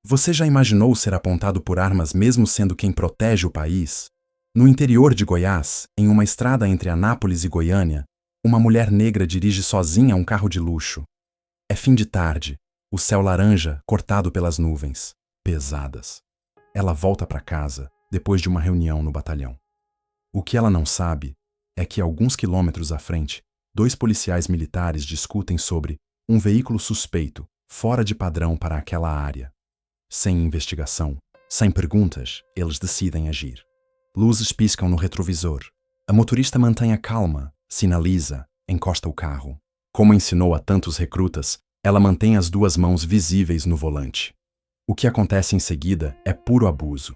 Você já imaginou ser apontado por armas mesmo sendo quem protege o país? No interior de Goiás, em uma estrada entre Anápolis e Goiânia, uma mulher negra dirige sozinha um carro de luxo. É fim de tarde, o céu laranja cortado pelas nuvens, pesadas. Ela volta para casa, depois de uma reunião no batalhão. O que ela não sabe é que, alguns quilômetros à frente, 2 policiais militares discutem sobre um veículo suspeito, fora de padrão para aquela área. Sem investigação, sem perguntas, eles decidem agir. Luzes piscam no retrovisor. A motorista mantém a calma, sinaliza, encosta o carro. Como ensinou a tantos recrutas, ela mantém as 2 mãos visíveis no volante. O que acontece em seguida é puro abuso.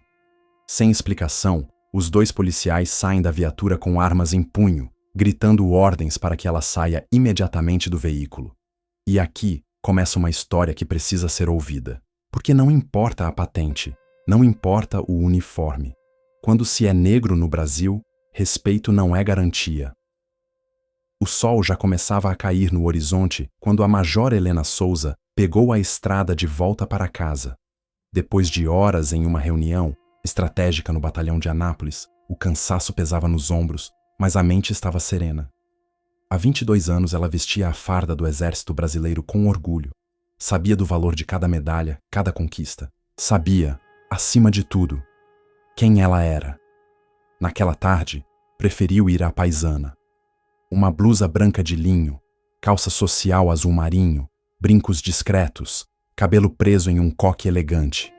Sem explicação, os 2 policiais saem da viatura com armas em punho, gritando ordens para que ela saia imediatamente do veículo. E aqui começa uma história que precisa ser ouvida. Porque não importa a patente, não importa o uniforme. Quando se é negro no Brasil, respeito não é garantia. O sol já começava a cair no horizonte quando a Major Helena Souza pegou a estrada de volta para casa. Depois de horas em uma reunião estratégica no batalhão de Anápolis, o cansaço pesava nos ombros, mas a mente estava serena. Há 22 anos ela vestia a farda do Exército Brasileiro com orgulho. Sabia do valor de cada medalha, cada conquista. Sabia, acima de tudo, quem ela era. Naquela tarde, preferiu ir à paisana. Uma blusa branca de linho, calça social azul marinho, brincos discretos, cabelo preso em um coque elegante.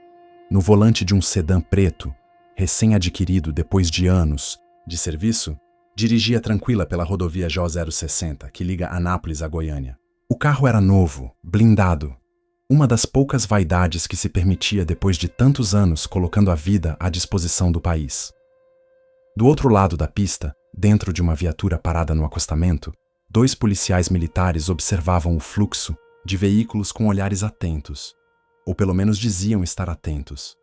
No volante de um sedã preto, recém-adquirido depois de anos de serviço, dirigia tranquila pela rodovia J060, que liga Anápolis a Goiânia. O carro era novo, blindado. Uma das poucas vaidades que se permitia depois de tantos anos colocando a vida à disposição do país. Do outro lado da pista, dentro de uma viatura parada no acostamento, 2 policiais militares observavam o fluxo de veículos com olhares atentos, ou pelo menos diziam estar atentos.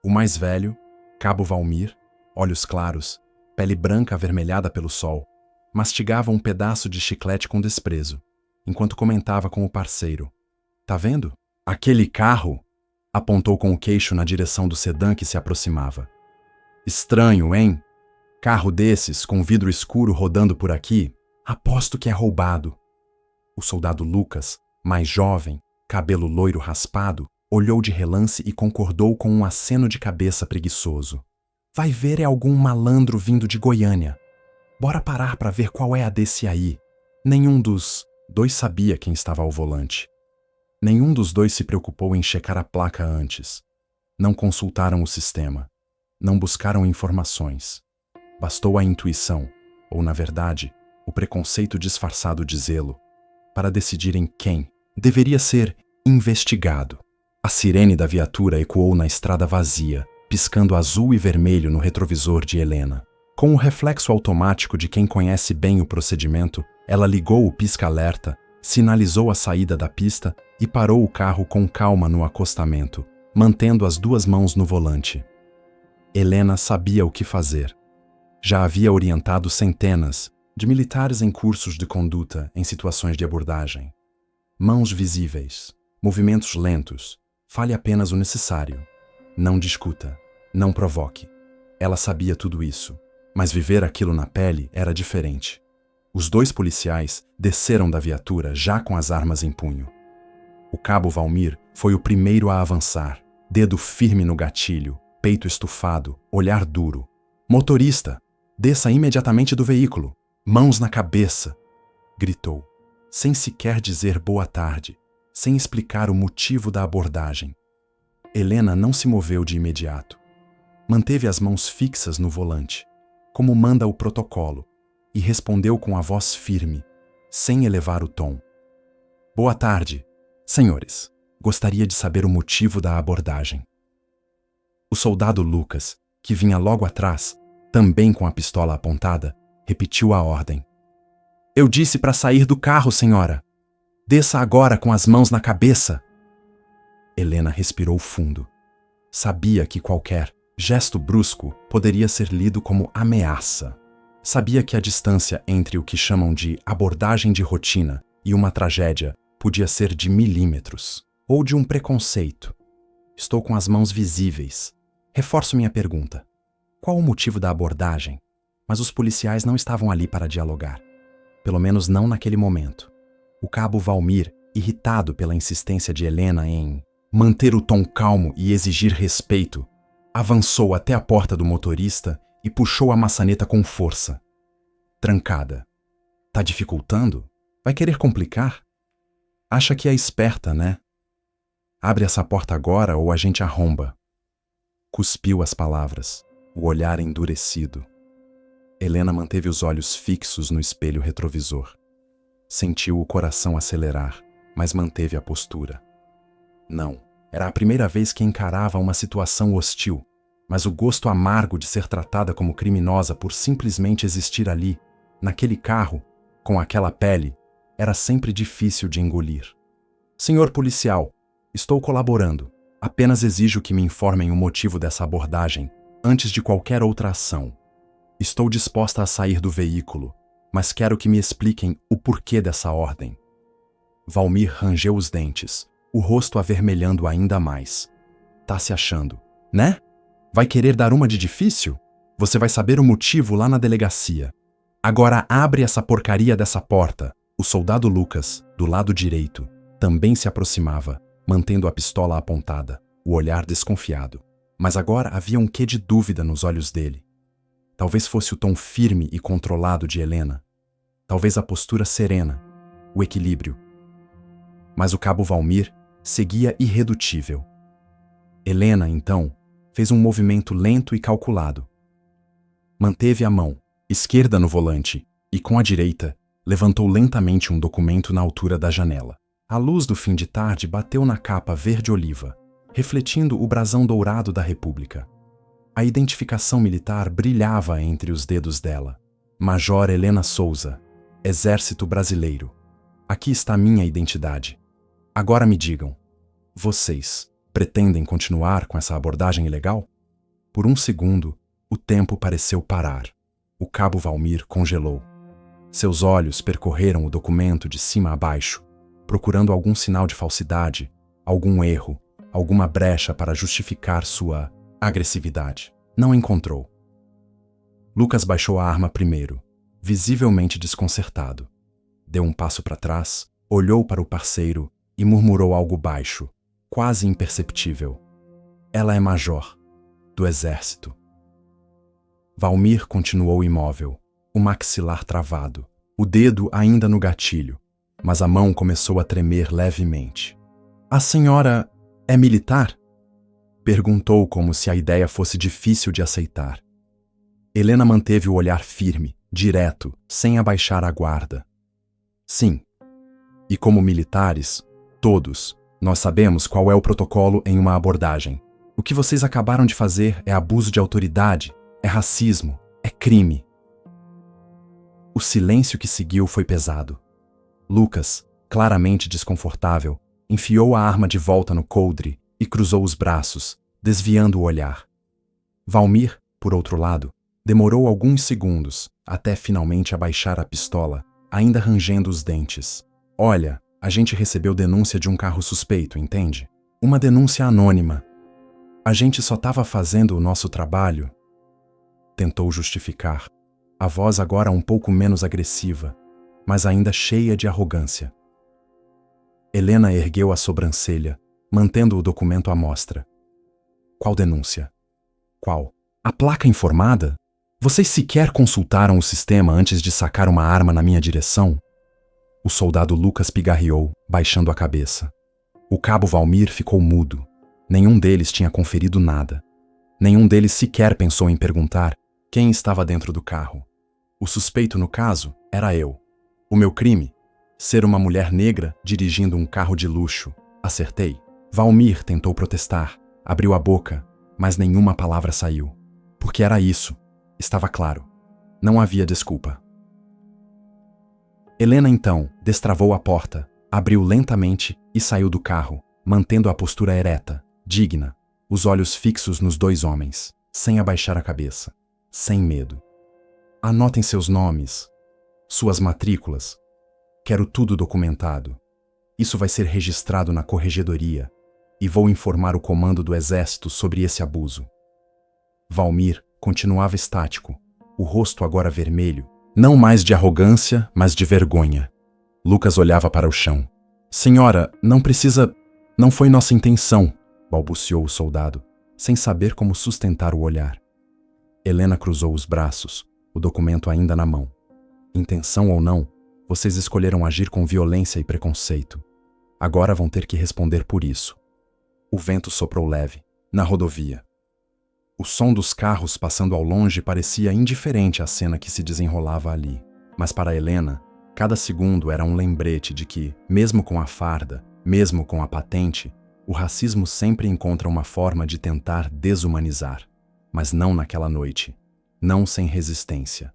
O mais velho, Cabo Valmir, olhos claros, pele branca avermelhada pelo sol, mastigava um pedaço de chiclete com desprezo, enquanto comentava com o parceiro. "Tá vendo? Aquele carro?" Apontou com o queixo na direção do sedã que se aproximava. "Estranho, hein? Carro desses, com vidro escuro rodando por aqui, aposto que é roubado." O soldado Lucas, mais jovem, cabelo loiro raspado, olhou de relance e concordou com um aceno de cabeça preguiçoso. "Vai ver, é algum malandro vindo de Goiânia. Bora parar para ver qual é a desse aí." Nenhum dos 2 sabia quem estava ao volante. Nenhum dos 2 se preocupou em checar a placa antes. Não consultaram o sistema. Não buscaram informações. Bastou a intuição, ou, na verdade, o preconceito disfarçado de zelo, para decidirem quem deveria ser investigado. A sirene da viatura ecoou na estrada vazia, piscando azul e vermelho no retrovisor de Helena. Com o reflexo automático de quem conhece bem o procedimento, ela ligou o pisca-alerta, sinalizou a saída da pista e parou o carro com calma no acostamento, mantendo as 2 mãos no volante. Helena sabia o que fazer. Já havia orientado centenas de militares em cursos de conduta em situações de abordagem. Mãos visíveis, movimentos lentos, fale apenas o necessário. Não discuta, não provoque. Ela sabia tudo isso, mas viver aquilo na pele era diferente. Os 2 policiais desceram da viatura já com as armas em punho. O Cabo Valmir foi o primeiro a avançar, dedo firme no gatilho, peito estufado, olhar duro. "Motorista, desça imediatamente do veículo, mãos na cabeça!" gritou, sem sequer dizer boa tarde, sem explicar o motivo da abordagem. Helena não se moveu de imediato. Manteve as mãos fixas no volante, como manda o protocolo, e respondeu com a voz firme, sem elevar o tom. "Boa tarde, senhores. Gostaria de saber o motivo da abordagem." O soldado Lucas, que vinha logo atrás, também com a pistola apontada, repetiu a ordem. "Eu disse para sair do carro, senhora. Desça agora com as mãos na cabeça." Helena respirou fundo. Sabia que qualquer gesto brusco poderia ser lido como ameaça. Sabia que a distância entre o que chamam de abordagem de rotina e uma tragédia podia ser de milímetros, ou de um preconceito. Estou com as mãos visíveis. Reforço minha pergunta. Qual o motivo da abordagem? Mas os policiais não estavam ali para dialogar. Pelo menos não naquele momento. O cabo Valmir, irritado pela insistência de Helena em manter o tom calmo e exigir respeito, avançou até a porta do motorista e puxou a maçaneta com força. Trancada. Tá dificultando? Vai querer complicar? Acha que é esperta, né? Abre essa porta agora ou a gente arromba. Cuspiu as palavras, o olhar endurecido. Helena manteve os olhos fixos no espelho retrovisor. Sentiu o coração acelerar, mas manteve a postura. Não, era a primeira vez que encarava uma situação hostil, mas o gosto amargo de ser tratada como criminosa por simplesmente existir ali, naquele carro, com aquela pele, era sempre difícil de engolir. Senhor policial, estou colaborando. Apenas exijo que me informem o motivo dessa abordagem, antes de qualquer outra ação. Estou disposta a sair do veículo, mas quero que me expliquem o porquê dessa ordem. Valmir rangeu os dentes, o rosto avermelhando ainda mais. Tá se achando, né? Vai querer dar uma de difícil? Você vai saber o motivo lá na delegacia. Agora abre essa porcaria dessa porta. O soldado Lucas, do lado direito, também se aproximava, mantendo a pistola apontada, o olhar desconfiado. Mas agora havia um quê de dúvida nos olhos dele. Talvez fosse o tom firme e controlado de Helena. Talvez a postura serena, o equilíbrio. Mas o cabo Valmir seguia irredutível. Helena, então, fez um movimento lento e calculado. Manteve a mão esquerda no volante e, com a direita, levantou lentamente um documento na altura da janela. A luz do fim de tarde bateu na capa verde-oliva, refletindo o brasão dourado da República. A identificação militar brilhava entre os dedos dela. Major Helena Souza, Exército Brasileiro. Aqui está minha identidade. Agora me digam, vocês pretendem continuar com essa abordagem ilegal? Por um segundo, o tempo pareceu parar. O cabo Valmir congelou. Seus olhos percorreram o documento de cima a baixo, procurando algum sinal de falsidade, algum erro, alguma brecha para justificar sua agressividade. Não encontrou. Lucas baixou a arma primeiro, visivelmente desconcertado. Deu um passo para trás, olhou para o parceiro e murmurou algo baixo, quase imperceptível. Ela é major, do exército. Valmir continuou imóvel, o maxilar travado, o dedo ainda no gatilho, mas a mão começou a tremer levemente. A senhora é militar? Perguntou como se a ideia fosse difícil de aceitar. Helena manteve o olhar firme, direto, sem abaixar a guarda. Sim. E como militares, todos, nós sabemos qual é o protocolo em uma abordagem. O que vocês acabaram de fazer é abuso de autoridade, é racismo, é crime. O silêncio que seguiu foi pesado. Lucas, claramente desconfortável, enfiou a arma de volta no coldre e cruzou os braços, desviando o olhar. Valmir, por outro lado, demorou alguns segundos até finalmente abaixar a pistola, ainda rangendo os dentes. Olha, a gente recebeu denúncia de um carro suspeito, entende? Uma denúncia anônima. A gente só estava fazendo o nosso trabalho. Tentou justificar, a voz agora um pouco menos agressiva, mas ainda cheia de arrogância. Helena ergueu a sobrancelha, mantendo o documento à mostra. Qual denúncia? Qual? A placa informada? Vocês sequer consultaram o sistema antes de sacar uma arma na minha direção? O soldado Lucas pigarreou, baixando a cabeça. O cabo Valmir ficou mudo. Nenhum deles tinha conferido nada. Nenhum deles sequer pensou em perguntar quem estava dentro do carro. O suspeito, no caso, era eu. O meu crime? Ser uma mulher negra dirigindo um carro de luxo. Acertei. Valmir tentou protestar, abriu a boca, mas nenhuma palavra saiu. Porque era isso. Estava claro. Não havia desculpa. Helena, então, destravou a porta, abriu lentamente e saiu do carro, mantendo a postura ereta, digna, os olhos fixos nos dois homens, sem abaixar a cabeça, sem medo. Anotem seus nomes, suas matrículas. Quero tudo documentado. Isso vai ser registrado na corregedoria. e vou informar o comando do exército sobre esse abuso. Valmir continuava estático, o rosto agora vermelho, não mais de arrogância, mas de vergonha. Lucas olhava para o chão. Senhora, não precisa... Não foi nossa intenção, balbuciou o soldado, sem saber como sustentar o olhar. Helena cruzou os braços, o documento ainda na mão. Intenção ou não, vocês escolheram agir com violência e preconceito. Agora vão ter que responder por isso. O vento soprou leve, na rodovia. O som dos carros passando ao longe parecia indiferente à cena que se desenrolava ali. Mas para Helena, cada segundo era um lembrete de que, mesmo com a farda, mesmo com a patente, o racismo sempre encontra uma forma de tentar desumanizar. Mas não naquela noite. Não sem resistência.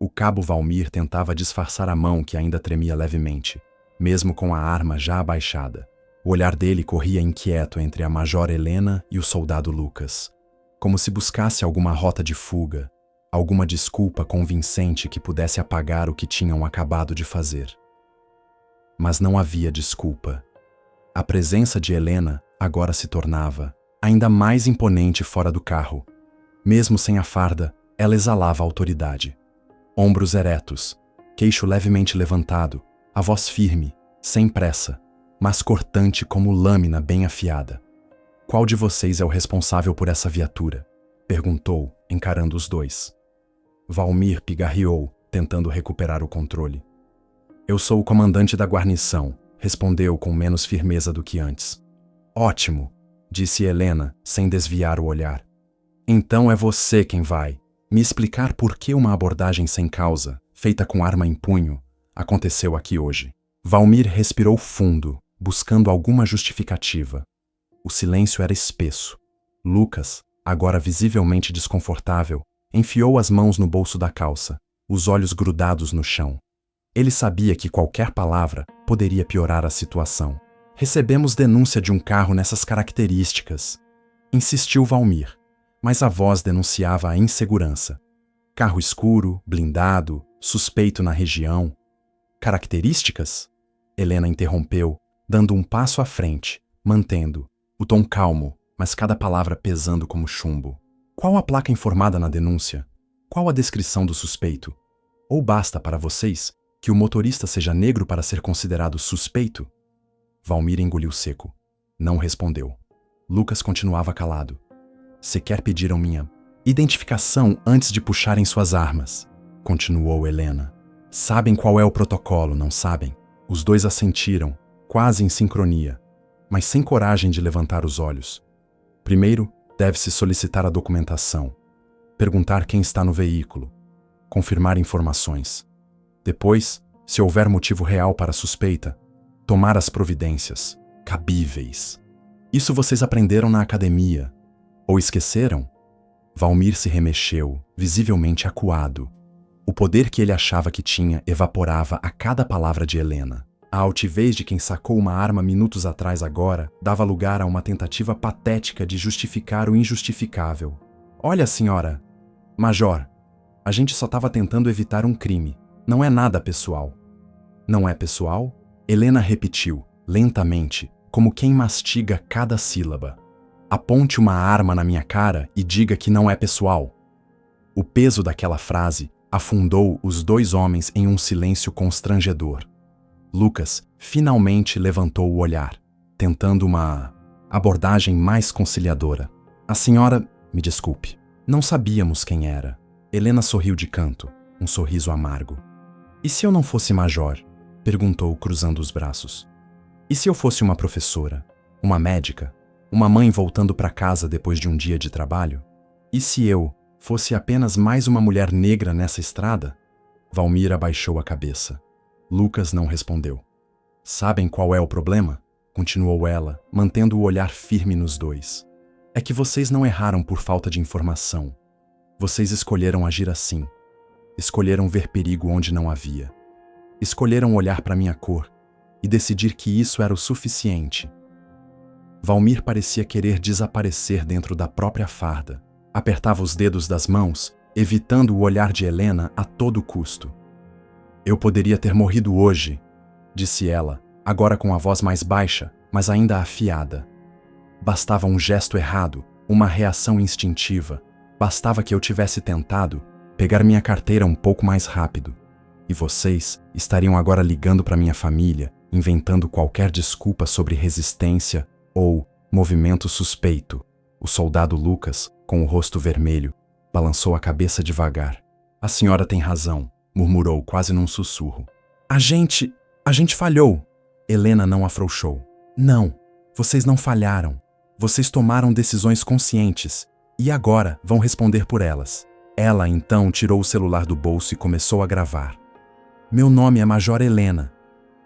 O cabo Valmir tentava disfarçar a mão que ainda tremia levemente, mesmo com a arma já abaixada. O olhar dele corria inquieto entre a Major Helena e o soldado Lucas, como se buscasse alguma rota de fuga, alguma desculpa convincente que pudesse apagar o que tinham acabado de fazer. Mas não havia desculpa. A presença de Helena agora se tornava ainda mais imponente fora do carro. Mesmo sem a farda, ela exalava autoridade. Ombros eretos, queixo levemente levantado, a voz firme, sem pressa, mas cortante como lâmina bem afiada. Qual de vocês é o responsável por essa viatura? Perguntou, encarando os dois. Valmir pigarreou, tentando recuperar o controle. Eu sou o comandante da guarnição, respondeu com menos firmeza do que antes. Ótimo, disse Helena, sem desviar o olhar. Então é você quem vai me explicar por que uma abordagem sem causa, feita com arma em punho, aconteceu aqui hoje. Valmir respirou fundo, buscando alguma justificativa. O silêncio era espesso. Lucas, agora visivelmente desconfortável, enfiou as mãos no bolso da calça, os olhos grudados no chão. Ele sabia que qualquer palavra poderia piorar a situação. Recebemos denúncia de um carro nessas características, insistiu Valmir, mas a voz denunciava a insegurança. Carro escuro, blindado, suspeito na região. Características? Helena interrompeu, dando um passo à frente, mantendo o tom calmo, mas cada palavra pesando como chumbo. Qual a placa informada na denúncia? Qual a descrição do suspeito? Ou basta para vocês que o motorista seja negro para ser considerado suspeito? Valmir engoliu seco. Não respondeu. Lucas continuava calado. Sequer pediram minha identificação antes de puxarem suas armas, continuou Helena. Sabem qual é o protocolo, não sabem? Os dois assentiram, quase em sincronia, mas sem coragem de levantar os olhos. Primeiro, deve-se solicitar a documentação, perguntar quem está no veículo, confirmar informações. Depois, se houver motivo real para a suspeita, tomar as providências cabíveis. Isso vocês aprenderam na academia. Ou esqueceram? Valmir se remexeu, visivelmente acuado. O poder que ele achava que tinha evaporava a cada palavra de Helena. A altivez de quem sacou uma arma minutos atrás agora dava lugar a uma tentativa patética de justificar o injustificável. Olha, senhora, Major, a gente só estava tentando evitar um crime. Não é nada pessoal. Não é pessoal? Helena repetiu, lentamente, como quem mastiga cada sílaba. Aponte uma arma na minha cara e diga que não é pessoal. O peso daquela frase afundou os dois homens em um silêncio constrangedor. Lucas finalmente levantou o olhar, tentando uma abordagem mais conciliadora. A senhora, me desculpe, não sabíamos quem era. Helena sorriu de canto, um sorriso amargo. E se eu não fosse major? Perguntou, cruzando os braços. E se eu fosse uma professora? Uma médica? Uma mãe voltando para casa depois de um dia de trabalho? E se eu fosse apenas mais uma mulher negra nessa estrada? Valmir abaixou a cabeça. Lucas não respondeu. Sabem qual é o problema? Continuou ela, mantendo o olhar firme nos dois. É que vocês não erraram por falta de informação. Vocês escolheram agir assim. Escolheram ver perigo onde não havia. Escolheram olhar para minha cor e decidir que isso era o suficiente. Valmir parecia querer desaparecer dentro da própria farda. Apertava os dedos das mãos, evitando o olhar de Helena a todo custo. Eu poderia ter morrido hoje, disse ela, agora com a voz mais baixa, mas ainda afiada. Bastava um gesto errado, uma reação instintiva. Bastava que eu tivesse tentado pegar minha carteira um pouco mais rápido. E vocês estariam agora ligando para minha família, inventando qualquer desculpa sobre resistência ou movimento suspeito. O soldado Lucas, com o rosto vermelho, balançou a cabeça devagar. A senhora tem razão, murmurou quase num sussurro. A gente falhou. Helena não afrouxou. Não, vocês não falharam. Vocês tomaram decisões conscientes e agora vão responder por elas. Ela então tirou o celular do bolso e começou a gravar. Meu nome é Major Helena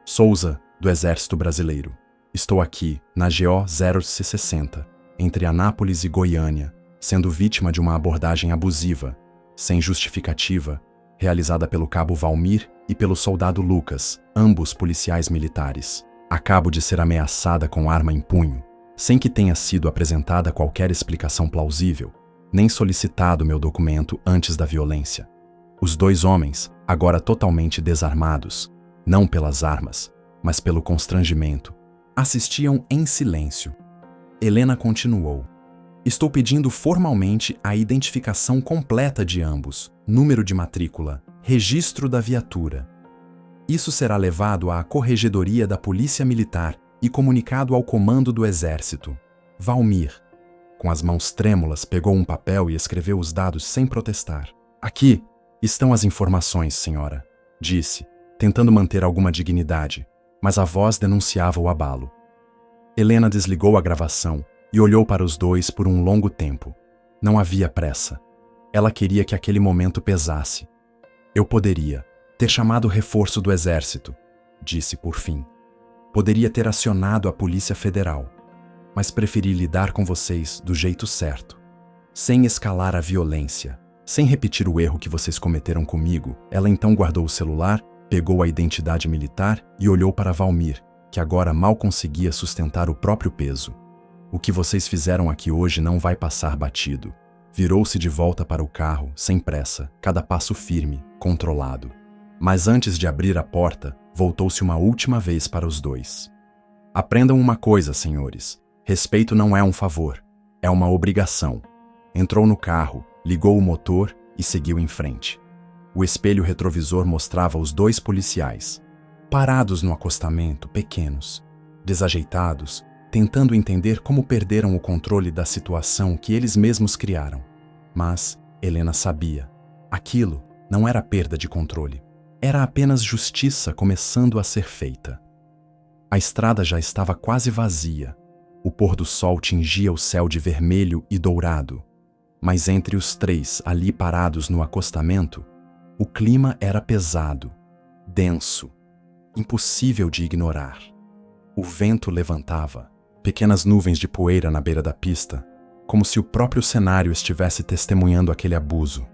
Souza, do Exército Brasileiro. Estou aqui, na GO 060, entre Anápolis e Goiânia, sendo vítima de uma abordagem abusiva, sem justificativa, realizada pelo cabo Valmir e pelo soldado Lucas, ambos policiais militares. Acabo de ser ameaçada com arma em punho, sem que tenha sido apresentada qualquer explicação plausível, nem solicitado meu documento antes da violência. Os dois homens, agora totalmente desarmados, não pelas armas, mas pelo constrangimento, assistiam em silêncio. Helena continuou. Estou pedindo formalmente a identificação completa de ambos, número de matrícula, registro da viatura. Isso será levado à Corregedoria da Polícia Militar e comunicado ao comando do Exército. Valmir, com as mãos trêmulas, pegou um papel e escreveu os dados sem protestar. Aqui estão as informações, senhora, disse, tentando manter alguma dignidade, mas a voz denunciava o abalo. Helena desligou a gravação e olhou para os dois por um longo tempo. Não havia pressa. Ela queria que aquele momento pesasse. Eu poderia ter chamado o reforço do Exército, disse por fim. Poderia ter acionado a Polícia Federal, mas preferi lidar com vocês do jeito certo, sem escalar a violência, sem repetir o erro que vocês cometeram comigo. Ela então guardou o celular, pegou a identidade militar e olhou para Valmir, que agora mal conseguia sustentar o próprio peso. O que vocês fizeram aqui hoje não vai passar batido. Virou-se de volta para o carro, sem pressa, cada passo firme, controlado. Mas antes de abrir a porta, voltou-se uma última vez para os dois. Aprendam uma coisa, senhores. Respeito não é um favor, é uma obrigação. Entrou no carro, ligou o motor e seguiu em frente. O espelho retrovisor mostrava os dois policiais, parados no acostamento, pequenos, desajeitados, tentando entender como perderam o controle da situação que eles mesmos criaram. Mas Helena sabia. Aquilo não era perda de controle. Era apenas justiça começando a ser feita. A estrada já estava quase vazia. O pôr do sol tingia o céu de vermelho e dourado. Mas entre os três ali parados no acostamento, o clima era pesado, denso, impossível de ignorar. O vento levantava, pequenas nuvens de poeira na beira da pista, como se o próprio cenário estivesse testemunhando aquele abuso.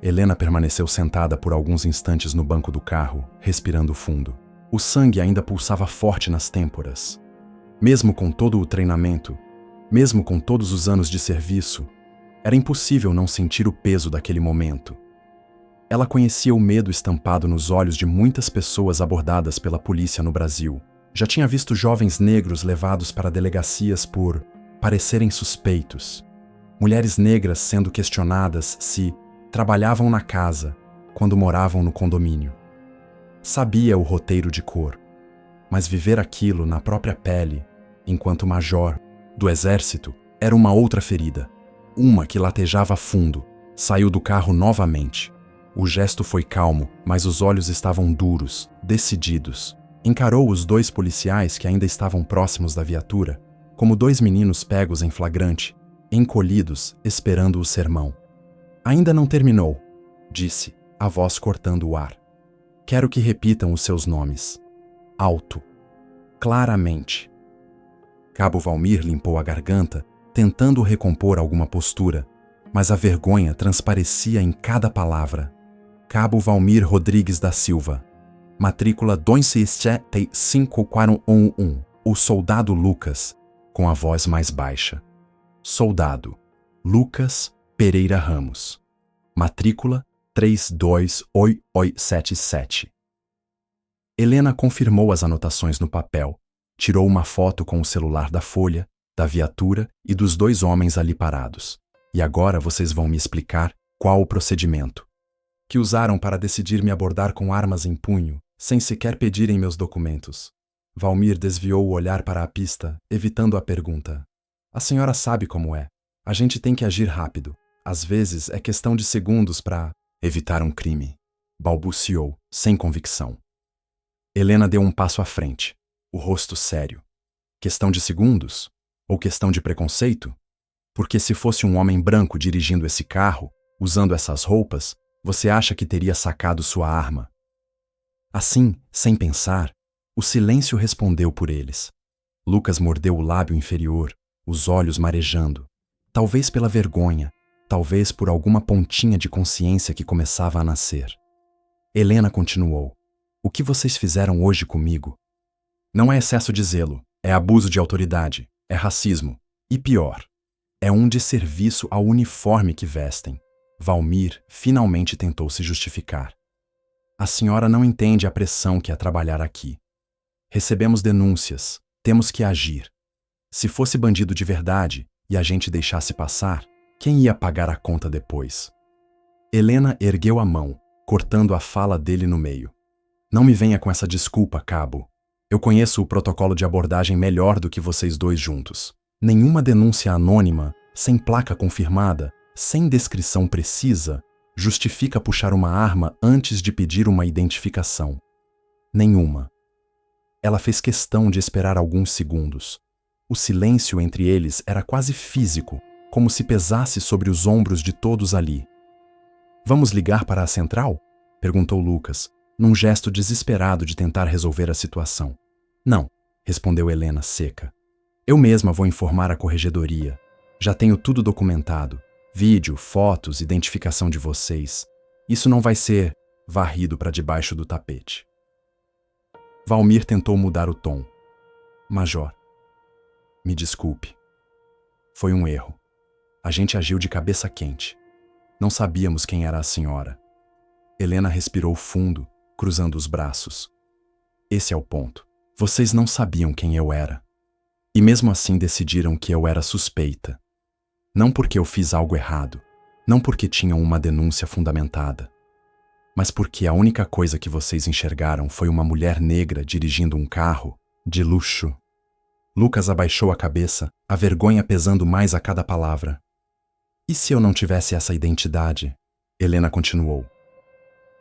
Helena permaneceu sentada por alguns instantes no banco do carro, respirando fundo. O sangue ainda pulsava forte nas têmporas. Mesmo com todo o treinamento, mesmo com todos os anos de serviço, era impossível não sentir o peso daquele momento. Ela conhecia o medo estampado nos olhos de muitas pessoas abordadas pela polícia no Brasil. Já tinha visto jovens negros levados para delegacias por parecerem suspeitos. Mulheres negras sendo questionadas se trabalhavam na casa quando moravam no condomínio. Sabia o roteiro de cor, mas viver aquilo na própria pele, enquanto major do Exército, era uma outra ferida. Uma que latejava fundo. Saiu do carro novamente. O gesto foi calmo, mas os olhos estavam duros, decididos. Encarou os dois policiais que ainda estavam próximos da viatura, como dois meninos pegos em flagrante, encolhidos, esperando o sermão. Ainda não terminou, disse, a voz cortando o ar. Quero que repitam os seus nomes. Alto. Claramente. Cabo Valmir limpou a garganta, tentando recompor alguma postura, mas a vergonha transparecia em cada palavra. Cabo Valmir Rodrigues da Silva. Matrícula 2754111. O soldado Lucas, com a voz mais baixa. Soldado Lucas Pereira Ramos. Matrícula 328877. Helena confirmou as anotações no papel, tirou uma foto com o celular da folha da viatura e dos 2 homens ali parados. E agora vocês vão me explicar qual o procedimento que usaram para decidir me abordar com armas em punho, sem sequer pedirem meus documentos. Valmir desviou o olhar para a pista, evitando a pergunta. A senhora sabe como é. A gente tem que agir rápido. Às vezes é questão de segundos para evitar um crime. Balbuciou, sem convicção. Helena deu um passo à frente, o rosto sério. Questão de segundos? Ou questão de preconceito? Porque se fosse um homem branco dirigindo esse carro, usando essas roupas, você acha que teria sacado sua arma? Assim, sem pensar, o silêncio respondeu por eles. Lucas mordeu o lábio inferior, os olhos marejando. Talvez pela vergonha, talvez por alguma pontinha de consciência que começava a nascer. Helena continuou. O que vocês fizeram hoje comigo? Não é excesso de zelo, é abuso de autoridade, é racismo. E pior, é um desserviço ao uniforme que vestem. Valmir finalmente tentou se justificar. A senhora não entende a pressão que é trabalhar aqui. Recebemos denúncias, temos que agir. Se fosse bandido de verdade e a gente deixasse passar, quem ia pagar a conta depois? Helena ergueu a mão, cortando a fala dele no meio. Não me venha com essa desculpa, cabo. Eu conheço o protocolo de abordagem melhor do que vocês 2 juntos. Nenhuma denúncia anônima, sem placa confirmada, sem descrição precisa, justifica puxar uma arma antes de pedir uma identificação. Nenhuma. Ela fez questão de esperar alguns segundos. O silêncio entre eles era quase físico, como se pesasse sobre os ombros de todos ali. Vamos ligar para a central? Perguntou Lucas, num gesto desesperado de tentar resolver a situação. Não, respondeu Helena seca. Eu mesma vou informar a corregedoria. Já tenho tudo documentado. Vídeo, fotos, identificação de vocês. Isso não vai ser varrido para debaixo do tapete. Valmir tentou mudar o tom. Major, me desculpe. Foi um erro. A gente agiu de cabeça quente. Não sabíamos quem era a senhora. Helena respirou fundo, cruzando os braços. Esse é o ponto. Vocês não sabiam quem eu era. E mesmo assim decidiram que eu era suspeita. Não porque eu fiz algo errado, não porque tinham uma denúncia fundamentada, mas porque a única coisa que vocês enxergaram foi uma mulher negra dirigindo um carro de luxo. Lucas abaixou a cabeça, a vergonha pesando mais a cada palavra. E se eu não tivesse essa identidade? Helena continuou.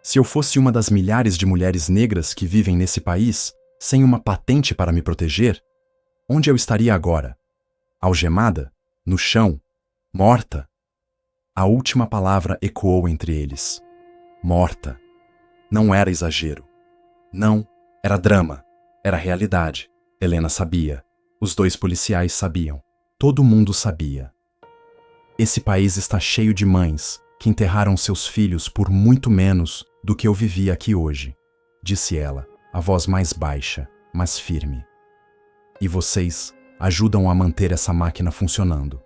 Se eu fosse uma das milhares de mulheres negras que vivem nesse país, sem uma patente para me proteger, onde eu estaria agora? Algemada? No chão? Morta? A última palavra ecoou entre eles. Morta. Não era exagero. Não, era drama. Era realidade. Helena sabia. Os 2 policiais sabiam. Todo mundo sabia. Esse país está cheio de mães que enterraram seus filhos por muito menos do que eu vivi aqui hoje, disse ela, a voz mais baixa, mas firme. E vocês ajudam a manter essa máquina funcionando.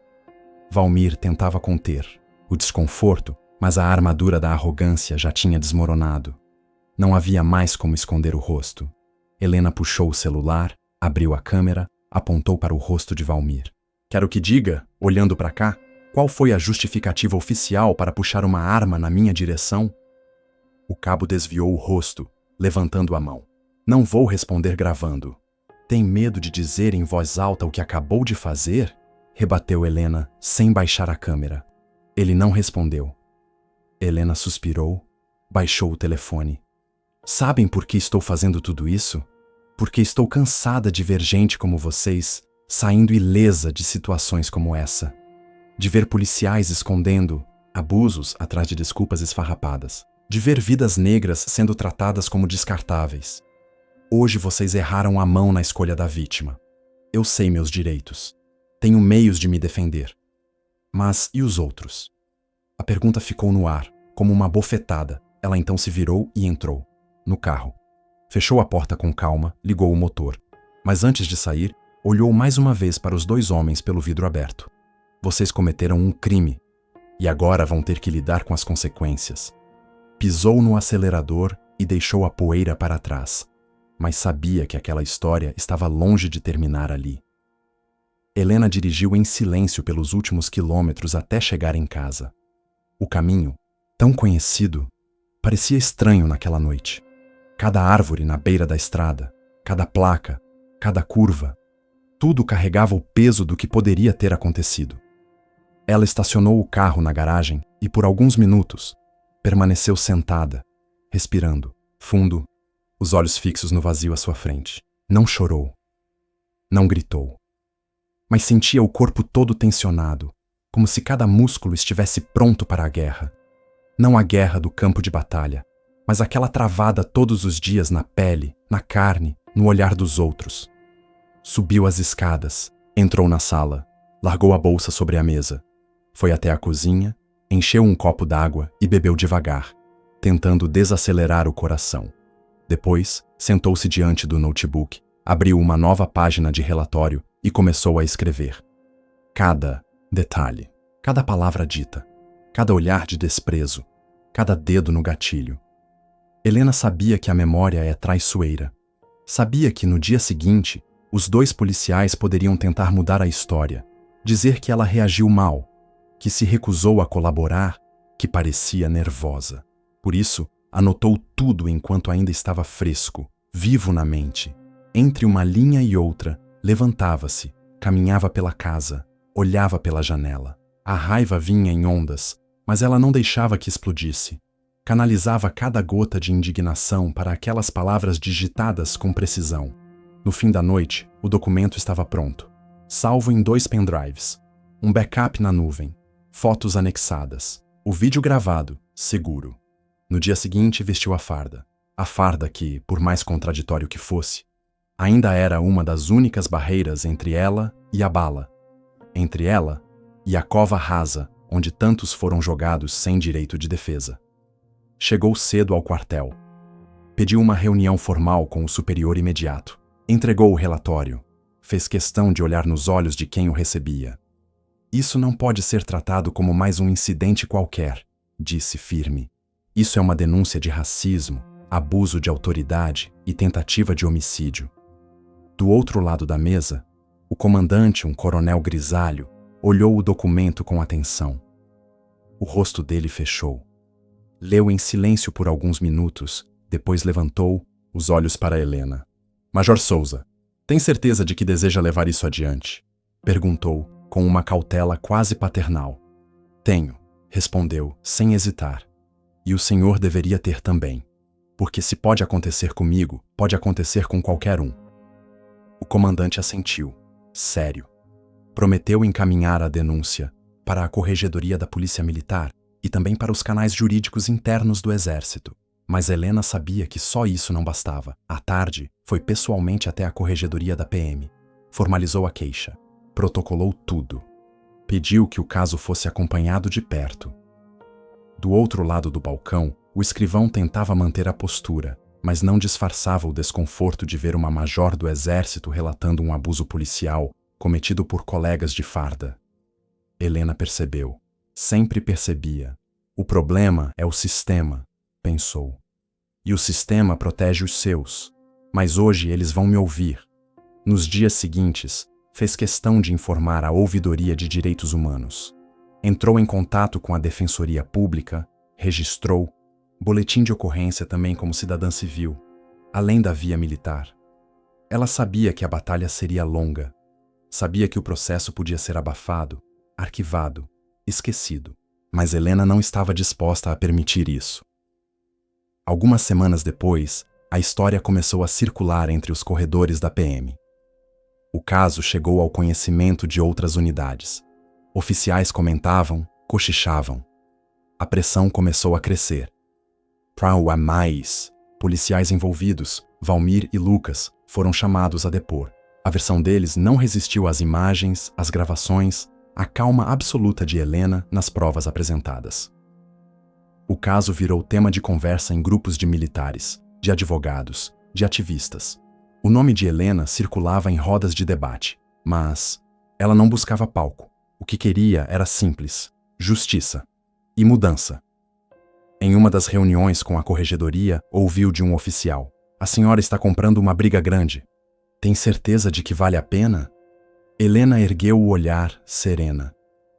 Valmir tentava conter o desconforto, mas a armadura da arrogância já tinha desmoronado. Não havia mais como esconder o rosto. Helena puxou o celular, abriu a câmera, apontou para o rosto de Valmir. Quero que diga, olhando para cá, qual foi a justificativa oficial para puxar uma arma na minha direção? O cabo desviou o rosto, levantando a mão. Não vou responder gravando. Tem medo de dizer em voz alta o que acabou de fazer? Rebateu Helena, sem baixar a câmera. Ele não respondeu. Helena suspirou, baixou o telefone. Sabem por que estou fazendo tudo isso? Porque estou cansada de ver gente como vocês saindo ilesa de situações como essa. De ver policiais escondendo abusos atrás de desculpas esfarrapadas. De ver vidas negras sendo tratadas como descartáveis. Hoje vocês erraram a mão na escolha da vítima. Eu sei meus direitos. Tenho meios de me defender. Mas e os outros? A pergunta ficou no ar, como uma bofetada. Ela então se virou e entrou, no carro. Fechou a porta com calma, ligou o motor. Mas antes de sair, olhou mais uma vez para os 2 homens pelo vidro aberto. Vocês cometeram um crime, e agora vão ter que lidar com as consequências. Pisou no acelerador e deixou a poeira para trás, mas sabia que aquela história estava longe de terminar ali. Helena dirigiu em silêncio pelos últimos quilômetros até chegar em casa. O caminho, tão conhecido, parecia estranho naquela noite. Cada árvore na beira da estrada, cada placa, cada curva, tudo carregava o peso do que poderia ter acontecido. Ela estacionou o carro na garagem e, por alguns minutos, permaneceu sentada, respirando, fundo, os olhos fixos no vazio à sua frente. Não chorou. Não gritou. Mas sentia o corpo todo tensionado, como se cada músculo estivesse pronto para a guerra. Não a guerra do campo de batalha, mas aquela travada todos os dias na pele, na carne, no olhar dos outros. Subiu as escadas, entrou na sala, largou a bolsa sobre a mesa. Foi até a cozinha, encheu um copo d'água e bebeu devagar, tentando desacelerar o coração. Depois, sentou-se diante do notebook, abriu uma nova página de relatório e começou a escrever. Cada detalhe, cada palavra dita, cada olhar de desprezo, cada dedo no gatilho. Helena sabia que a memória é traiçoeira. Sabia que, no dia seguinte, os 2 policiais poderiam tentar mudar a história, dizer que ela reagiu mal, que se recusou a colaborar, que parecia nervosa. Por isso, anotou tudo enquanto ainda estava fresco, vivo na mente. Entre uma linha e outra, levantava-se, caminhava pela casa, olhava pela janela. A raiva vinha em ondas, mas ela não deixava que explodisse. Canalizava cada gota de indignação para aquelas palavras digitadas com precisão. No fim da noite, o documento estava pronto, salvo em 2 pendrives, um backup na nuvem, fotos anexadas, o vídeo gravado, seguro. No dia seguinte, vestiu a farda que, por mais contraditório que fosse, ainda era uma das únicas barreiras entre ela e a bala, entre ela e a cova rasa onde tantos foram jogados sem direito de defesa. Chegou cedo ao quartel. Pediu uma reunião formal com o superior imediato. Entregou o relatório. Fez questão de olhar nos olhos de quem o recebia. Isso não pode ser tratado como mais um incidente qualquer, disse firme. Isso é uma denúncia de racismo, abuso de autoridade e tentativa de homicídio. Do outro lado da mesa, o comandante, um coronel grisalho, olhou o documento com atenção. O rosto dele fechou. Leu em silêncio por alguns minutos, depois levantou, os olhos para Helena. Major Souza, tem certeza de que deseja levar isso adiante? Perguntou, com uma cautela quase paternal. Tenho, respondeu, sem hesitar. E o senhor deveria ter também. Porque se pode acontecer comigo, pode acontecer com qualquer um. O comandante assentiu, sério. Prometeu encaminhar a denúncia para a Corregedoria da Polícia Militar e também para os canais jurídicos internos do Exército. Mas Helena sabia que só isso não bastava. À tarde, foi pessoalmente até a Corregedoria da PM. Formalizou a queixa. Protocolou tudo. Pediu que o caso fosse acompanhado de perto. Do outro lado do balcão, o escrivão tentava manter a postura, mas não disfarçava o desconforto de ver uma major do Exército relatando um abuso policial cometido por colegas de farda. Helena percebeu. Sempre percebia. O problema é o sistema, pensou. E o sistema protege os seus. Mas hoje eles vão me ouvir. Nos dias seguintes, fez questão de informar a Ouvidoria de Direitos Humanos. Entrou em contato com a Defensoria Pública, registrou, boletim de ocorrência também como cidadã civil, além da via militar. Ela sabia que a batalha seria longa. Sabia que o processo podia ser abafado, arquivado, esquecido, mas Helena não estava disposta a permitir isso. Algumas semanas depois, a história começou a circular entre os corredores da PM. O caso chegou ao conhecimento de outras unidades. Oficiais comentavam, cochichavam. A pressão começou a crescer. Para mais, policiais envolvidos, Valmir e Lucas, foram chamados a depor. A versão deles não resistiu às imagens, às gravações, a calma absoluta de Helena nas provas apresentadas. O caso virou tema de conversa em grupos de militares, de advogados, de ativistas. O nome de Helena circulava em rodas de debate, mas ela não buscava palco. O que queria era simples: justiça e mudança. Em uma das reuniões com a corregedoria, ouviu de um oficial: "A senhora está comprando uma briga grande. Tem certeza de que vale a pena?" Helena ergueu o olhar, serena.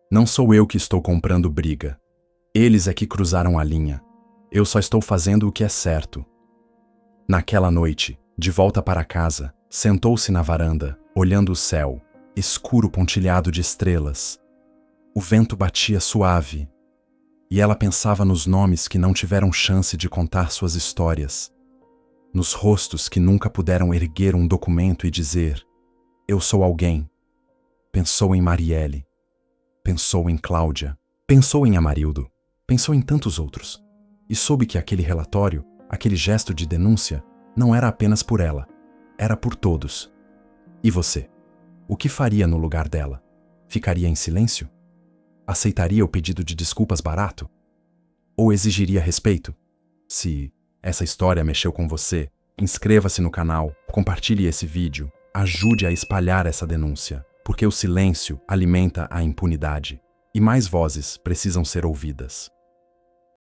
Não sou eu que estou comprando briga. Eles é que cruzaram a linha. Eu só estou fazendo o que é certo. Naquela noite, de volta para casa, sentou-se na varanda, olhando o céu, escuro pontilhado de estrelas. O vento batia suave, e ela pensava nos nomes que não tiveram chance de contar suas histórias, nos rostos que nunca puderam erguer um documento e dizer: eu sou alguém. Pensou em Marielle, pensou em Cláudia, pensou em Amarildo, pensou em tantos outros, e soube que aquele relatório, aquele gesto de denúncia, não era apenas por ela, era por todos. E você? O que faria no lugar dela? Ficaria em silêncio? Aceitaria o pedido de desculpas barato? Ou exigiria respeito? Se essa história mexeu com você, inscreva-se no canal, compartilhe esse vídeo, ajude a espalhar essa denúncia, porque o silêncio alimenta a impunidade e mais vozes precisam ser ouvidas.